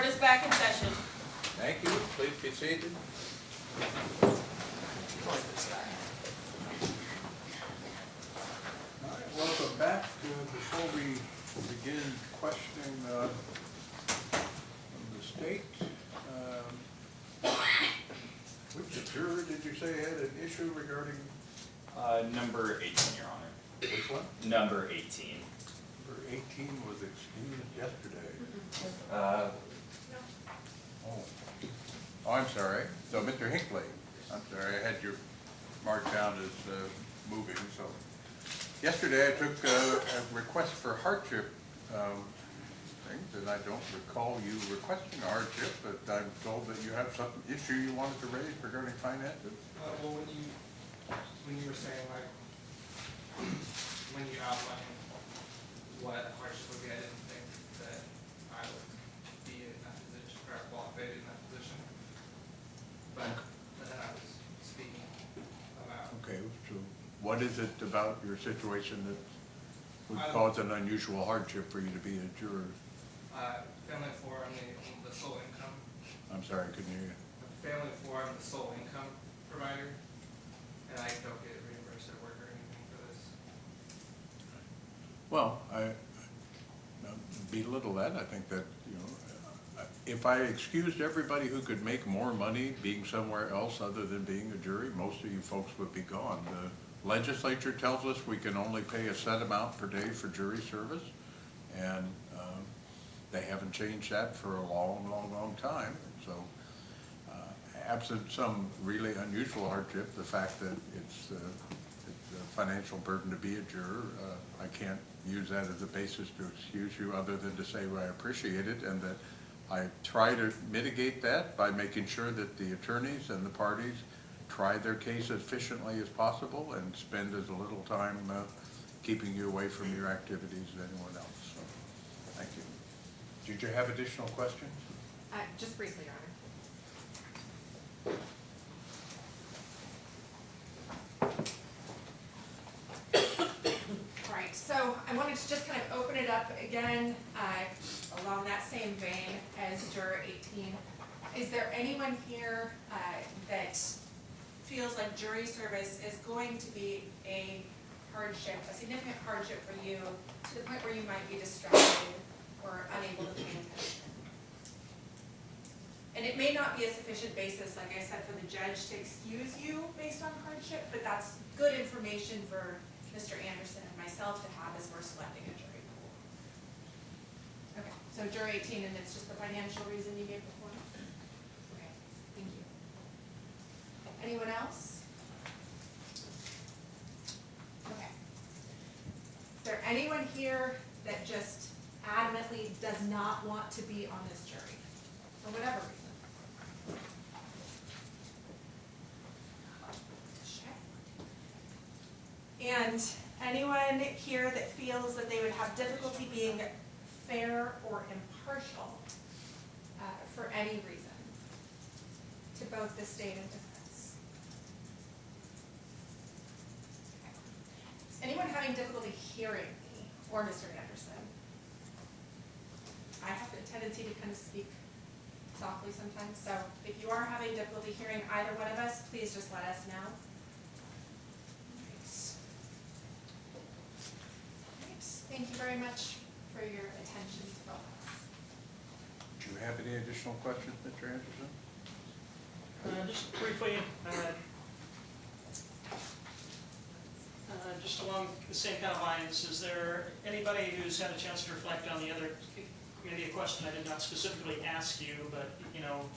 Court is back in session. Thank you. Please be seated. All right, welcome back. Before we begin questioning from the state, which juror did you say had an issue regarding Number 18, Your Honor. which one? Number 18. Number 18 was excused yesterday. Uh, Oh, I'm sorry. So Mr. Hinckley, I'm sorry, I had you marked down as moving, so. Yesterday I took a request for hardship things, and I don't recall you requesting a hardship, but I'm told that you have some issue you wanted to raise regarding finances. Well, when you were saying, like, when you outlined what hardship would be, I didn't think that I would be in that position, or qualified in that position. But then I was speaking about. Okay, so what is it about your situation that would cause an unusual hardship for you to be a juror? Family for I'm the sole income. I'm sorry, I couldn't hear you. Family for I'm the sole income provider, and I don't get reimbursed at work or anything for this. Well, I belittle that. I think that, you know, if I excused everybody who could make more money being somewhere else other than being a jury, most of you folks would be gone. The legislature tells us we can only pay a set amount per day for jury service, and they haven't changed that for a long time. So absent some really unusual hardship, the fact that it's a financial burden to be a juror, I can't use that as a basis to excuse you other than to say, well, I appreciate it, and that I try to mitigate that by making sure that the attorneys and the parties try their case as efficiently as possible and spend as little time keeping you away from your activities as anyone else. So, thank you. Did you have additional questions? Just briefly, Your Honor. All right, so I wanted to just kind of open it up again, along that same vein as Juror 18. Is there anyone here that feels like jury service is going to be a hardship, a significant hardship for you, to the point where you might be distracted or unable to pay attention? And it may not be a sufficient basis, like I said, for the judge to excuse you based on hardship, but that's good information for Mr. Anderson and myself to have as we're selecting a jury pool. Okay, so Juror 18, and it's just the financial reason you gave before? Okay, thank you. Anyone else? Okay. Is there anyone here that just adamantly does not want to be on this jury, for whatever reason? And anyone here that feels that they would have difficulty being fair or impartial for any reason to both the state and defense? Okay. Is anyone having difficulty hearing me or Mr. Anderson? I have a tendency to kind of speak softly sometimes, so if you are having difficulty hearing either one of us, please just let us know. Thank you very much for your attention to both of us. Do you have any additional questions, Mr. Anderson? Just briefly, just along the same kind of lines, is there anybody who's had a chance to reflect on the other, maybe a question I did not specifically ask you, but you know,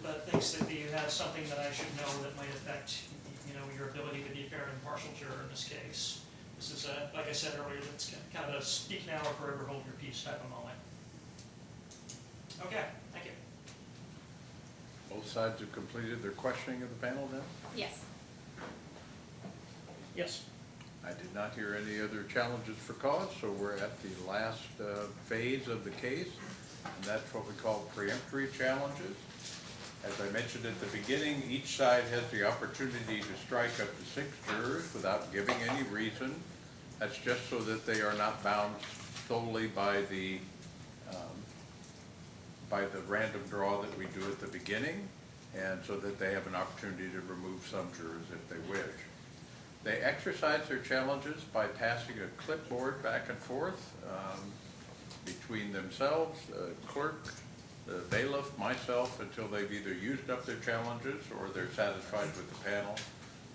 but thinks that you have something that I should know that might affect, you know, your ability to be a fair and impartial juror in this case? This is, like I said earlier, that's kind of a speak now or forever hold your peace type of moment. Okay, thank you. Both sides have completed their questioning of the panel now? Yes. Yes. I did not hear any other challenges for cause, so we're at the last phase of the case, and that's what we call preemptory challenges. As I mentioned at the beginning, each side has the opportunity to strike up to 6 jurors without giving any reason. That's just so that they are not bound solely by the by the random draw that we do at the beginning, and so that they have an opportunity to remove some jurors if they wish. They exercise their challenges by passing a clipboard back and forth between themselves, the clerk, the bailiff, myself, until they've either used up their challenges or they're satisfied with the panel.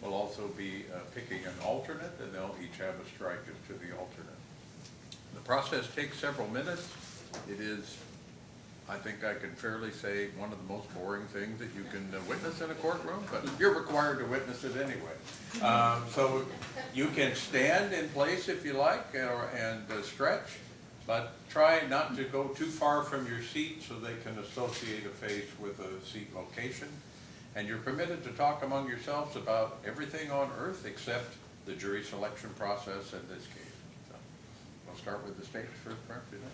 We'll also be picking an alternate, and they'll each have a strike as to the alternate. The process takes several minutes. It is, I think I can fairly say, one of the most boring things that you can witness in a courtroom, but you're required to witness it anyway. So you can stand in place if you like and stretch, but try not to go too far from your seat so they can associate a face with a seat location. And you're permitted to talk among yourselves about everything on earth except the jury selection process in this case. So we'll start with the stage first, perhaps, you know?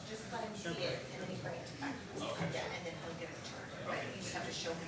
Just let him see it and then he bring it back. Yeah, and then he'll give it to her. But you just have to show him.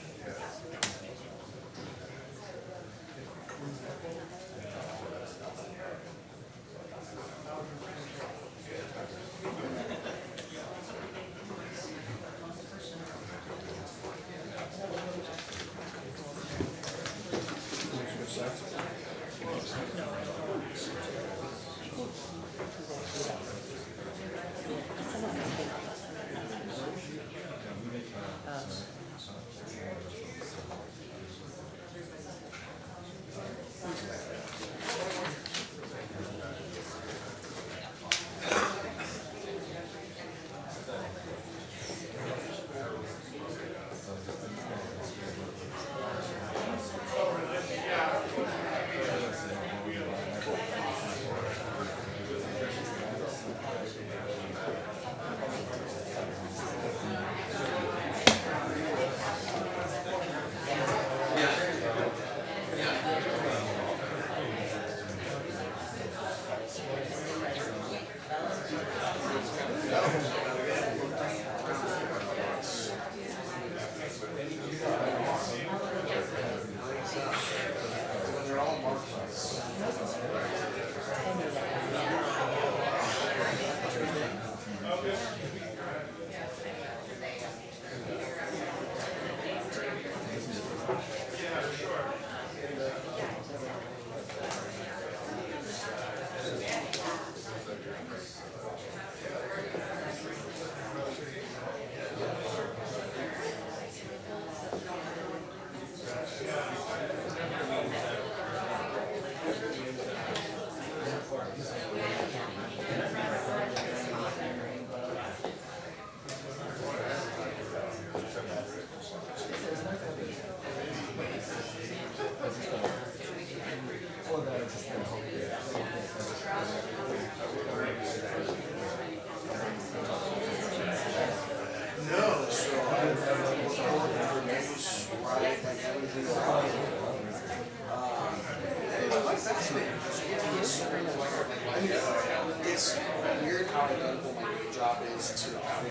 It's weird how identical my day job is to the county.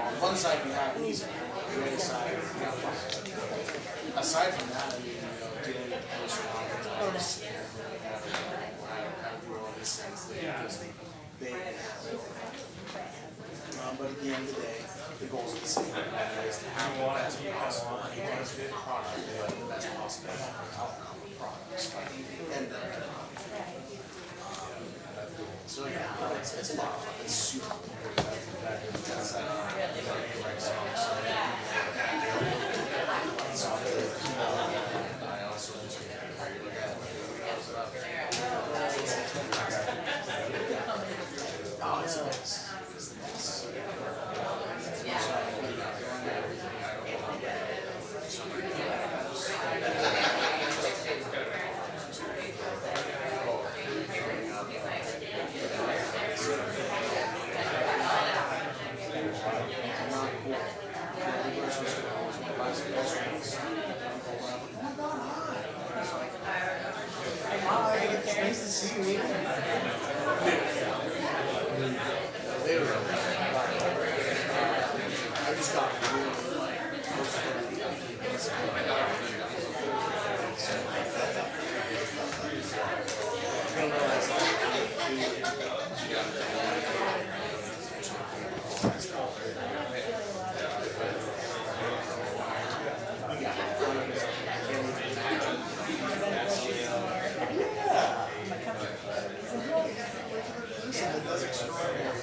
On one side you have easy, on the other side you have fun. Aside from that, I mean, dealing with personnel, I do all these things, but at the end of the day, the goal is the same, is to have the best possible, good product, the best possible outcome of products. And so yeah, it's a lot of fun. It's super cool. I also oh, it's a mess. It's a mess. See me? They were, I just got really like, I don't realize that's extraordinary.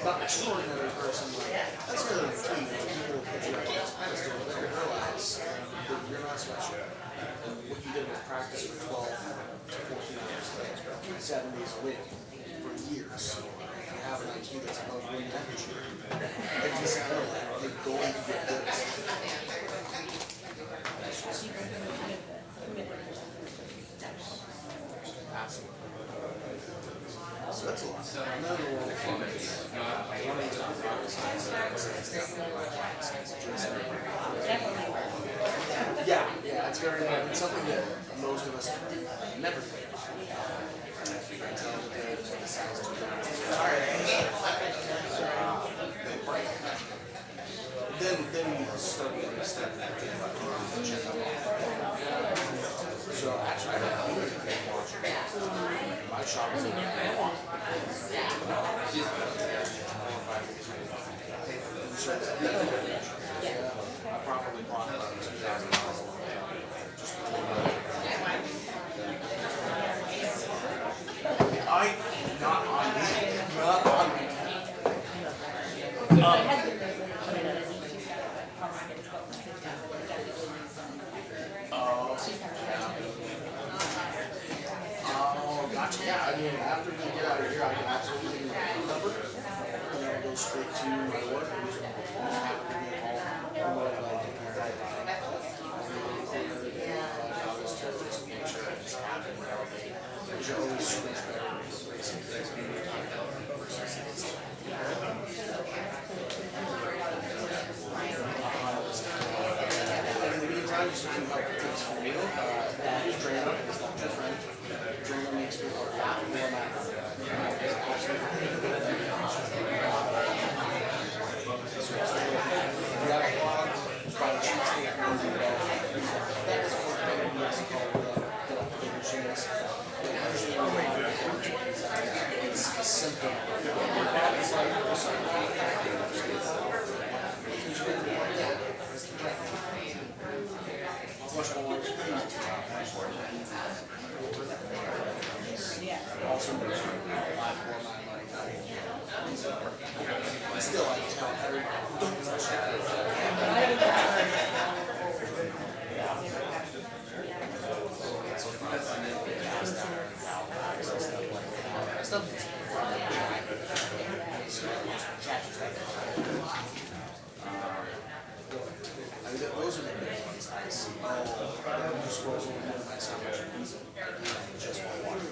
Not extraordinary person, like, that's really the key. People put you on this pedestal, but they realize that you're not special. And what you did was practice for 12 to 14 hours a day, 7 days a week, for years. You have an IQ that's above room temperature. Like you said earlier, you're going to get good. Absolutely. So that's a lot. Another one of yeah, it's very, it's something that most of us never think about. Until the day that they decide to do they break. Then you start getting a step back. So actually, I don't do anything watching. My shop is open for a while. I probably bought about 2,000 dollars. Not on me. Not on me. Oh, gotcha. Yeah, I mean, after we get out of here, I can absolutely give you a number, and then I'll go straight to my work and just have to be home. Whatever I take care of. Just make sure it's happening. Because you always switch better. In the meantime, just a few helpful tips for me. Use Drano. It's not just right. Drano makes me laugh more it's a symptom. It's like much more also makes you laugh more my money. Still, I tell everyone, don't touch I mean, those are the big ones I see. I'm just supposed to minimize how much I use it. Just one water.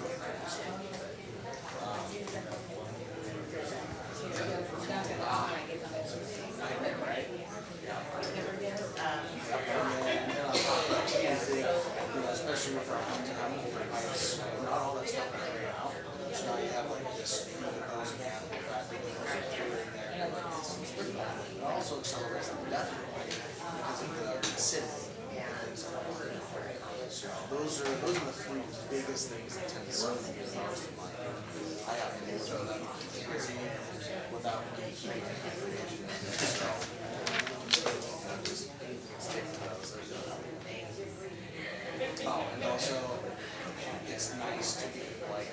Right? Especially with our pipes, not all that stuff is laid out. So now you have like this, you know, those animal fat that goes in there. It also accelerates the death rate because of the acidity. So those are the three biggest things that tend to slow me the most in life. I have to do them busy without making information. So I just stick to those. Oh, and also it's nice to get like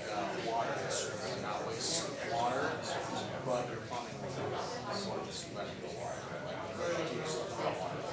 water conserving, not waste water, but you're pumping with it. So just letting the water keep yourself hot water.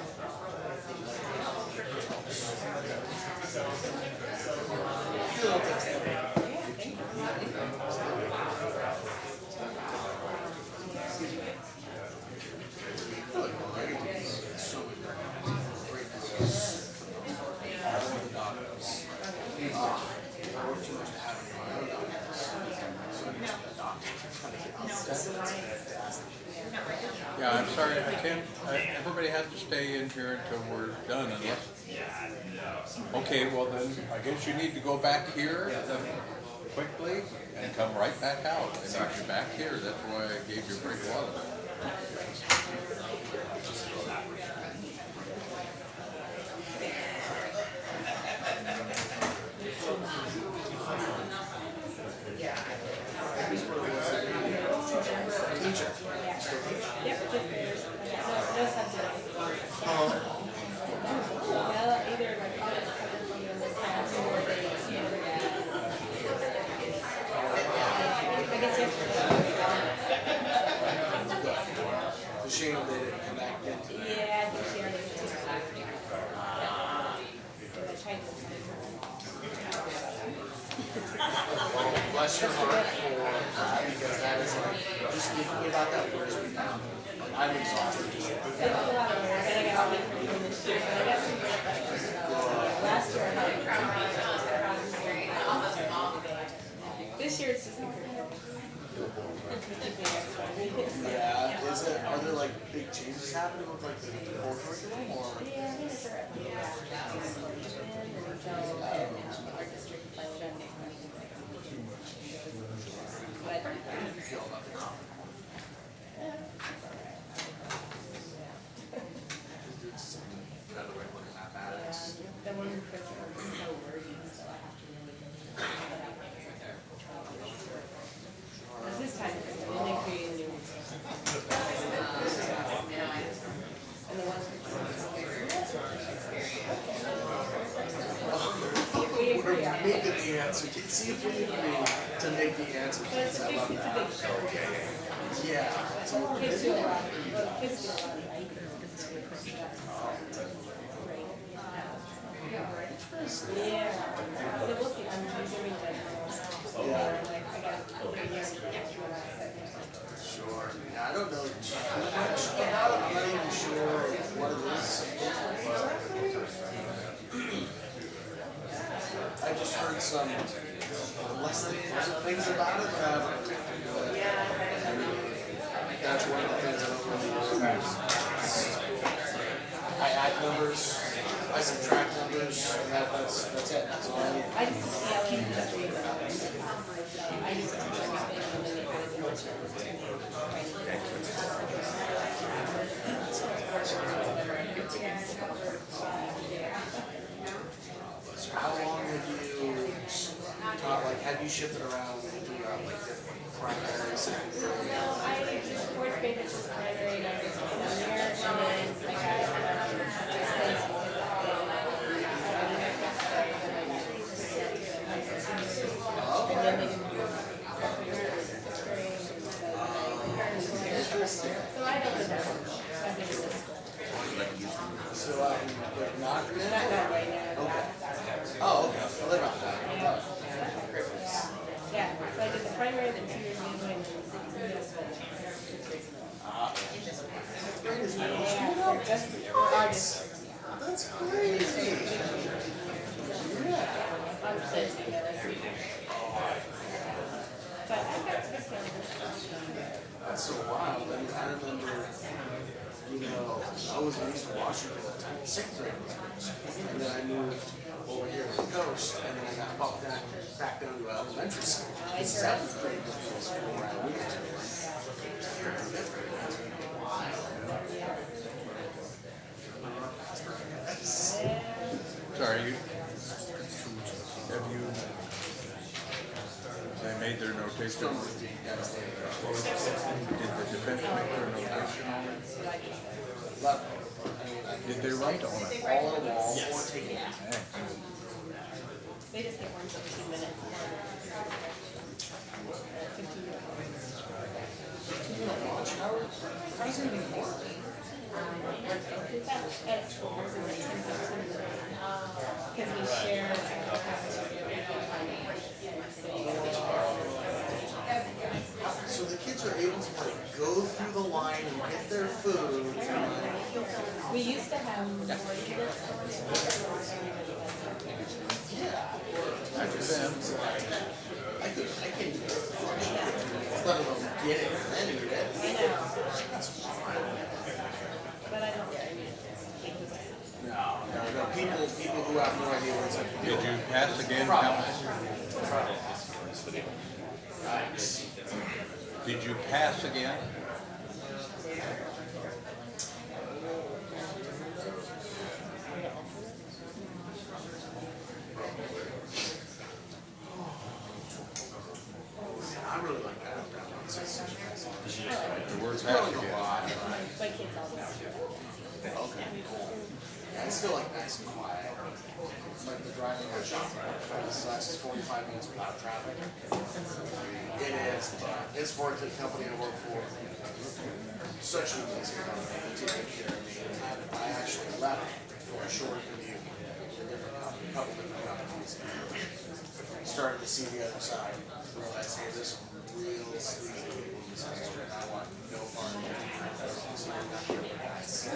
Yeah, I'm sorry, I can't, everybody had to stay in here until we're done unless, Yeah, no. okay, well then, I guess you need to go back here quickly and come right back out. I need you back here, that's why I gave you break water. The shame they didn't come back in. Yeah, this year they just last year. So they tried to. Bless your heart for that, because that is like, just thinking about that first week, I'm exhausted. It's a lot of work, and I got all my curriculum this year, but I got some great questions. Last year I had a crown. This year it's just the curriculum. Yeah, is it, are there like big changes happening with like the core curriculum, or? Yeah, I think it's alright. And so, our district budget. But. Another way of looking at mathematics. The one curriculum is so wordy, so I have to really go through that. This time, we only create new resources. And the ones. We're making the answer, see if we agree to make the answer. But it's a big, it's a big show. Yeah. So Kids do a lot, well, kids do a lot of writing, because it's really quick stuff. Yeah, so we'll see, I'm doing that. Like, I got a year extra last. Sure. Yeah, I don't know too much about it. I'm not even sure what it is. I just heard some less than pleasant things about it, but I mean, that's one of the things I don't really do. I add numbers, I subtract numbers, and that's it. That's all I need. I just, yeah, I like to read about it. I just teach everything, and then they kind of do it. So how long have you taught, like, have you shifted around throughout, like, different primary, secondary? No, I just fourth grade, it's just primary, and I was one year, and then I got, and then they didn't do so I don't know that much. I've been in this school. So, like, not in? Not right now. Okay. Oh, okay. Well, they're not bad. Great. Yeah, so I did the primary, then 2 years in England, and 6 years in school. Great is middle school. Yeah, they're just for artists. That's crazy. Yeah. I'm Thursday, but I've got this one. That's so wild. I mean, I remember, you know, I was in Eastern Washington at the time, 6th grade. And then I moved over here to the coast, and then I got bumped down, back down to elementary school. The 7th grade was the school where I moved to. Sorry, have you, they made their notation? Did the defense make their notation on it? Did they write on it? All in all, or taking it. Thanks. They just get 1 15 minutes. 15 minutes. How does it even work? It's at schools and then 10 because we share the cafeteria. So the kids are able to like go through the line and get their food. We used to have 40 minutes. Yeah. That's them. I can let alone get it and then eat it. I know, That's fine. but I don't. who have no idea what it's like. Did you pass again, Probably. Council? Did you pass again? I really like that. The word It's pass growing a again. lot. My kids always. Okay. Yeah, it's still like nice and quiet. It's like the driving or shopping. This lasts 45 minutes without traffic. It is, but it's worth it. Company I work for. Such an amazing company. They take good care of me. I actually left for a short commute to a different company, a couple different companies. Started to see the other side. Realized, hey, there's some real sleazy people in this industry, and I want no part of it. So I'm not here with guys.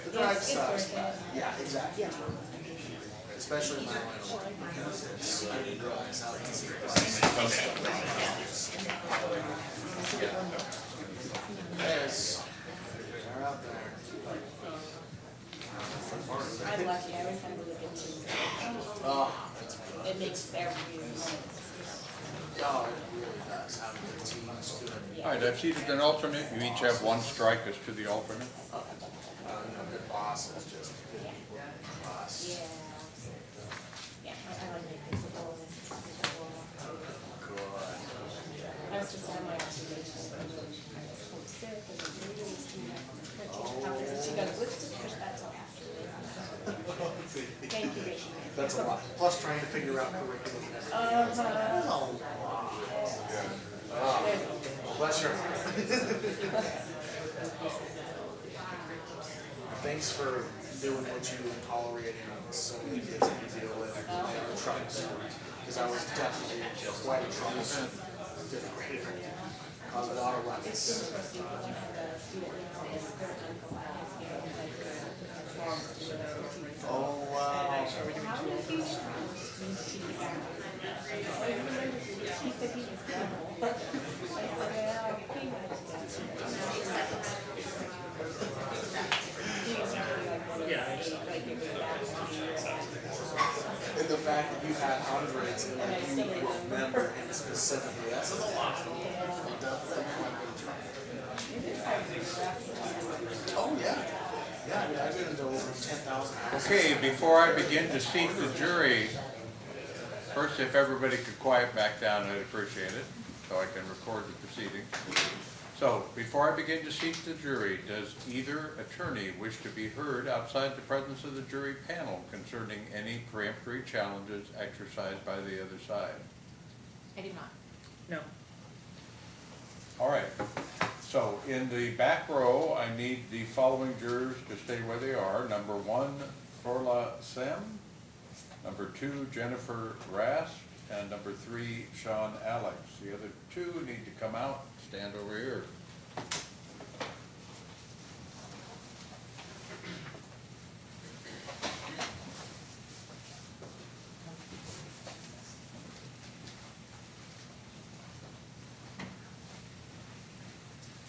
The drive It's sucks, worth it. but yeah, exactly. It's worth it. Especially in my line of work, because it's, I didn't realize how easy it was. Yes, they're out there. I'm lucky, I always have a look into it. Oh, It makes their views. oh, it really does. Having the team is good. All right, I've seated an alternate. You each have one strike as to the alternate. You know, good bosses, just good people. Boss. Yeah. Yeah, I like it. It's a little, Good. I was just on my observation. I was homesick and the baby was too much on the country. And she goes, let's just push that till after. Thank you, Rachel. That's a lot. Plus trying to figure out curriculum and everything. Bless your heart. Thanks for doing what you do and tolerating so many kids that you deal with in their troubles. Because I was definitely quite a troublesome fifth grader. Caused a lot of ruckus. Oh, wow. How is he? He said he was devil. I said, well, he might And the fact that you've had hundreds and that you remember him specifically, that's a lot. Oh, yeah. Yeah, I mean, I've been into over 10,000 hours. Okay, before I begin to seat the jury, first, if everybody could quiet back down, I'd appreciate it, so I can record the proceedings. So, before I begin to seat the jury, does either attorney wish to be heard outside the presence of the jury panel concerning any peremptory challenges exercised by the other side? I do not. No. All right, so in the back row, I need the following jurors to stay where they are. Number 1, Forla Sem. Number 2, Jennifer Rast. And number 3, Sean Alex. The other 2 need to come out, stand over here.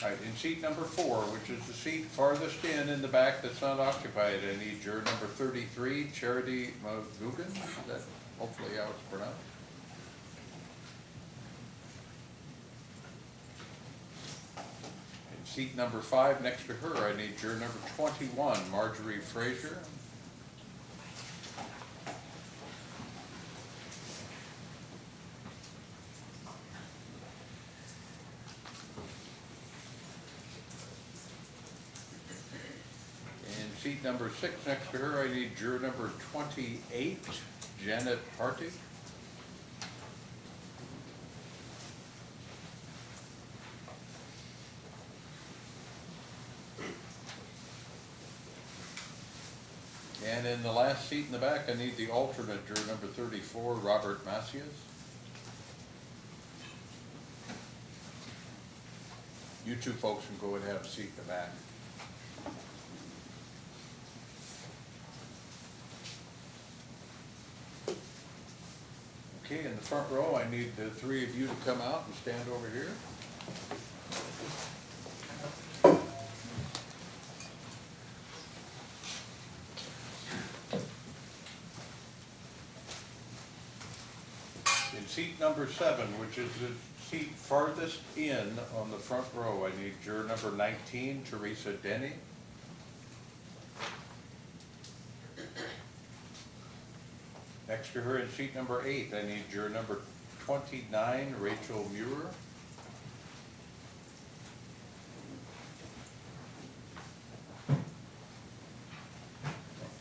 All right, in seat number 4, which is the seat farthest in the back that's not occupied, I need juror number 33, Charity Magugan. Is that hopefully how it's pronounced? In seat number 5, next to her, I need juror number 21, Marjorie Frazier. Seat number 6 next to her, I need juror number 28, Janet Hartig. And in the last seat in the back, I need the alternate, juror number 34, Robert Macias. You two folks can go and have a seat in the back. Okay, in the front row, I need the 3 of you to come out and stand over here. seat number 7, which is the seat farthest in on the front row, I need juror number 19, Teresa Denny. Next to her in seat number 8, I need juror number 29, Rachel Muir.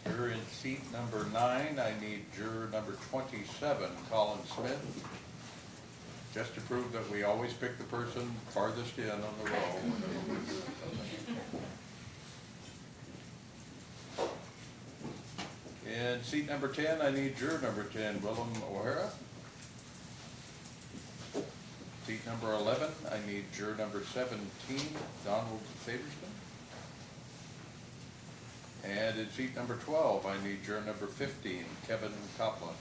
Juror in seat number 9, I need juror number 27, Colin Smith. Just to prove that we always pick the person farthest in on the row. In seat number 10, I need juror number 10, Willem O'Hara. Seat number 11, I need juror number 17, Donald Saberston. And in seat number 12, I need juror number 15, Kevin Copland.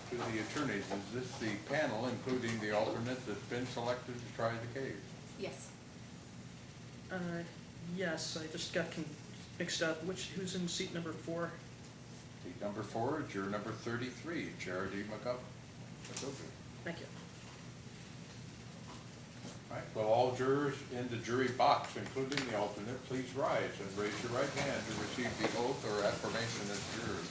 To the attorneys, is this the panel, including the alternate that's been selected to try the case? Yes. Yes, I just got mixed up. Who's in seat number 4? Seat number 4, juror number 33, Charity McCoven. Thank you. All right, will all jurors in the jury box, including the alternate, please rise and raise your right hand to receive the oath or affirmation as jurors.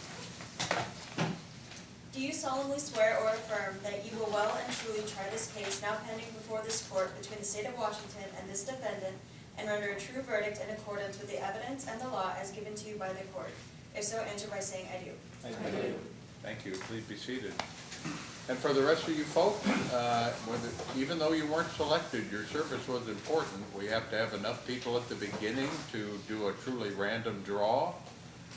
Do you solemnly swear or affirm that you will well and truly try this case now pending before this court between the state of Washington and this defendant and render a true verdict in accordance with the evidence and the law as given to you by the court? If so, answer by saying, I do. I do. Thank you. Please be seated. And for the rest of you folks, even though you weren't selected, your service was important. We have to have enough people at the beginning to do a truly random draw.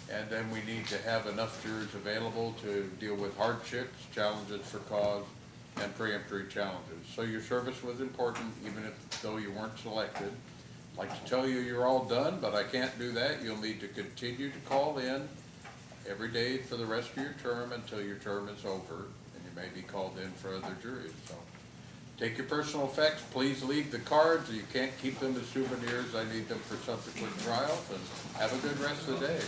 And then we need to have enough jurors available to deal with hardships, challenges for cause, and preemptory challenges. So your service was important, even though you weren't selected. I'd like to tell you you're all done, but I can't do that. You'll need to continue to call in every day for the rest of your term until your term is over, and you may be called in for other juries. So take your personal effects. Please leave the cards. You can't keep them as souvenirs. I need them for subsequent trials, and have a good rest of the day.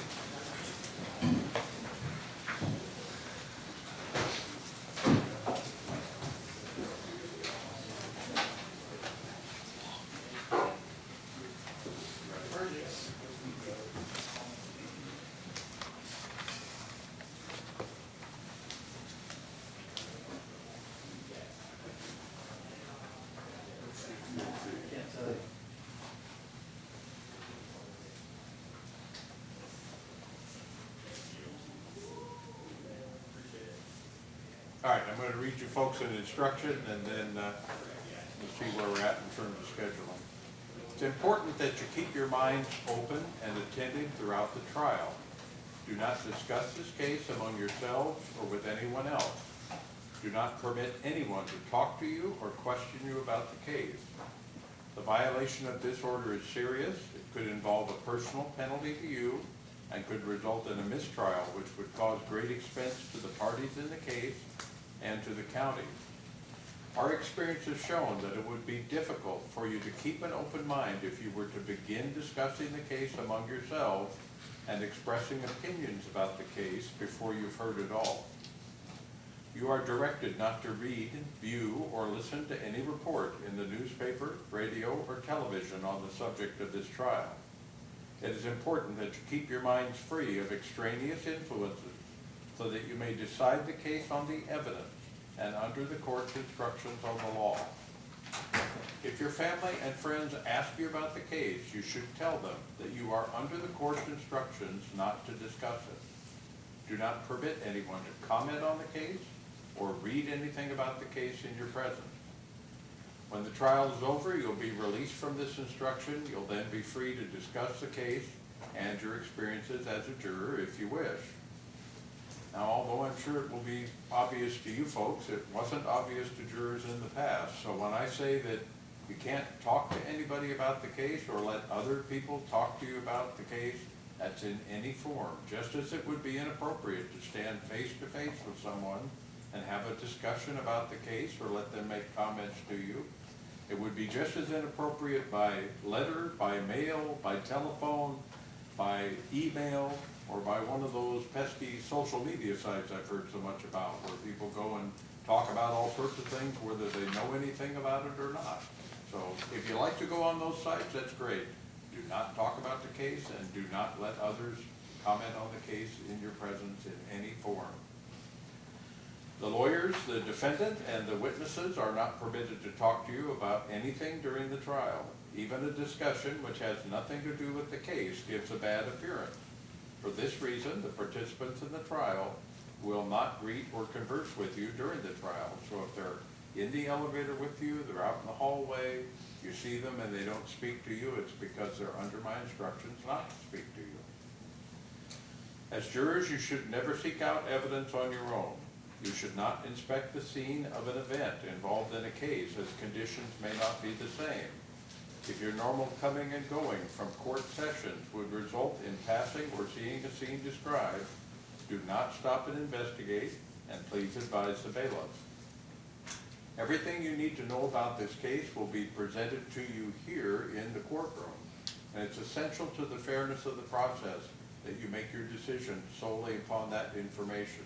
All right, I'm going to read you folks an instruction, and then we'll see where we're at in terms of scheduling. It's important that you keep your minds open and attentive throughout the trial. Do not discuss this case among yourselves or with anyone else. Do not permit anyone to talk to you or question you about the case. The violation of this order is serious. It could involve a personal penalty to you and could result in a mistrial, which would cause great expense to the parties in the case and to the county. Our experience has shown that it would be difficult for you to keep an open mind if you were to begin discussing the case among yourselves and expressing opinions about the case before you've heard it all. You are directed not to read, view, or listen to any report in the newspaper, radio, or television on the subject of this trial. It is important that you keep your minds free of extraneous influences so that you may decide the case on the evidence and under the court's instructions on the law. If your family and friends ask you about the case, you should tell them that you are under the court's instructions not to discuss it. Do not permit anyone to comment on the case or read anything about the case in your presence. When the trial is over, you'll be released from this instruction. You'll then be free to discuss the case and your experiences as a juror if you wish. Now, although I'm sure it will be obvious to you folks, it wasn't obvious to jurors in the past. So when I say that you can't talk to anybody about the case or let other people talk to you about the case, that's in any form. Just as it would be inappropriate to stand face to face with someone and have a discussion about the case or let them make comments to you, It would be just as inappropriate by letter, by mail, by telephone, by email, or by one of those pesky social media sites I've heard so much about, where people go and talk about all sorts of things, whether they know anything about it or not. So if you like to go on those sites, that's great. Do not talk about the case and do not let others comment on the case in your presence in any form. The lawyers, the defendant, and the witnesses are not permitted to talk to you about anything during the trial. Even a discussion which has nothing to do with the case gives a bad appearance. For this reason, the participants in the trial will not greet or converse with you during the trial. So if they're in the elevator with you, they're out in the hallway, you see them and they don't speak to you, it's because they're under my instructions not to speak to you. As jurors, you should never seek out evidence on your own. You should not inspect the scene of an event involved in a case, as conditions may not be the same. If your normal coming and going from court sessions would result in passing or seeing a scene described, do not stop and investigate, and please advise the bailiff. Everything you need to know about this case will be presented to you here in the courtroom, and it's essential to the fairness of the process that you make your decision solely upon that information.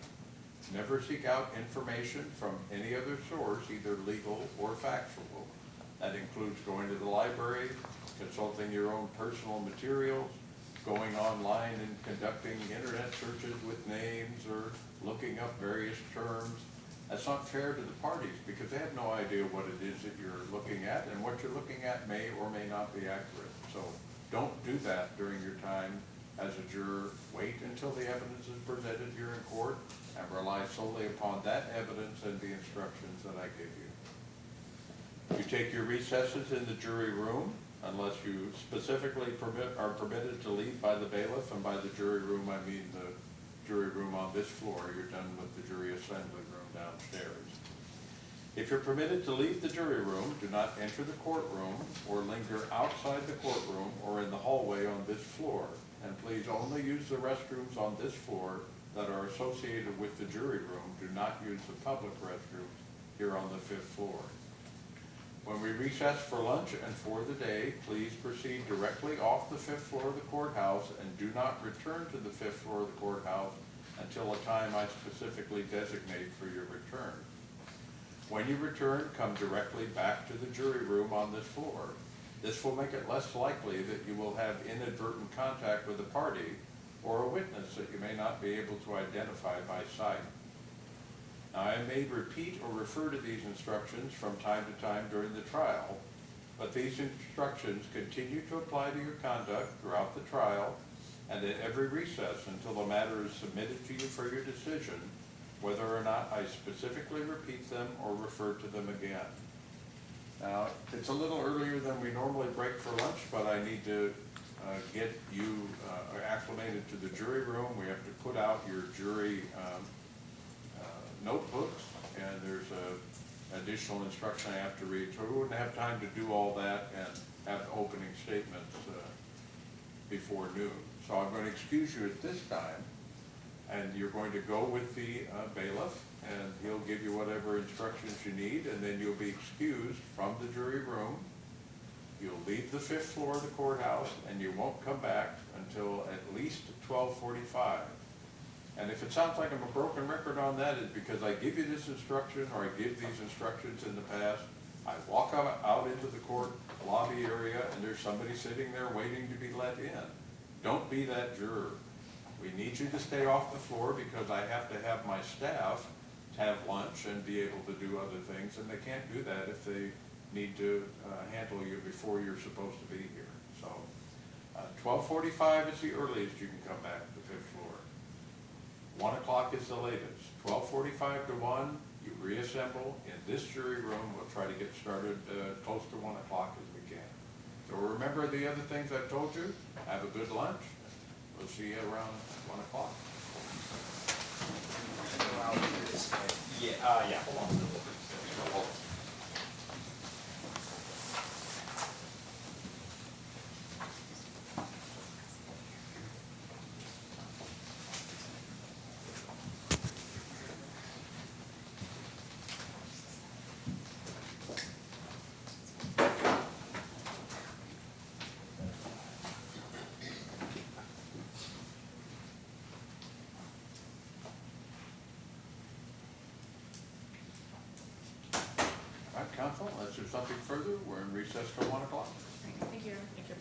Never seek out information from any other source, either legal or factual. That includes going to the library, consulting your own personal materials, going online and conducting internet searches with names or looking up various terms. That's not fair to the parties because they have no idea what it is that you're looking at, and what you're looking at may or may not be accurate. So don't do that during your time as a juror. Wait until the evidence is presented here in court and rely solely upon that evidence and the instructions that I give you. You take your recesses in the jury room unless you specifically are permitted to leave by the bailiff, and by the jury room I mean the jury room on this floor. You're done with the jury assembly room downstairs. If you're permitted to leave the jury room, do not enter the courtroom or linger outside the courtroom or in the hallway on this floor. And please only use the restrooms on this floor that are associated with the jury room. Do not use the public restrooms here on the 5th floor. When we recess for lunch and for the day, please proceed directly off the 5th floor of the courthouse and do not return to the 5th floor of the courthouse until a time I specifically designate for your return. When you return, come directly back to the jury room on this floor. This will make it less likely that you will have inadvertent contact with a party or a witness that you may not be able to identify by sight. Now, I may repeat or refer to these instructions from time to time during the trial, but these instructions continue to apply to your conduct throughout the trial and at every recess until the matter is submitted to you for your decision, whether or not I specifically repeat them or refer to them again. Now, it's a little earlier than we normally break for lunch, but I need to get you acclimated to the jury room. We have to put out your jury notebooks, and there's additional instruction I have to read. So we wouldn't have time to do all that and have opening statements before noon. So I'm going to excuse you at this time, and you're going to go with the bailiff, and he'll give you whatever instructions you need, and then you'll be excused from the jury room. You'll leave the 5th floor of the courthouse, and you won't come back until at least 12:45. And if it sounds like I'm a broken record on that, it's because I give you this instruction, or I give these instructions in the past. I walk out into the court lobby area, and there's somebody sitting there waiting to be let in. Don't be that juror. We need you to stay off the floor because I have to have my staff have lunch and be able to do other things, and they can't do that if they need to handle you before you're supposed to be here. So 12:45 is the earliest you can come back to the 5th floor. 1 o'clock is the latest. 12:45 to 1, you reassemble in this jury room. We'll try to get started close to 1 o'clock as we can. So remember the other things I've told you. Have a good lunch. We'll see you around 1 o'clock. Yeah, hold on. Hold on. right, council, unless there's something further, we're in recess till 1 o'clock. Thank you. Thank you.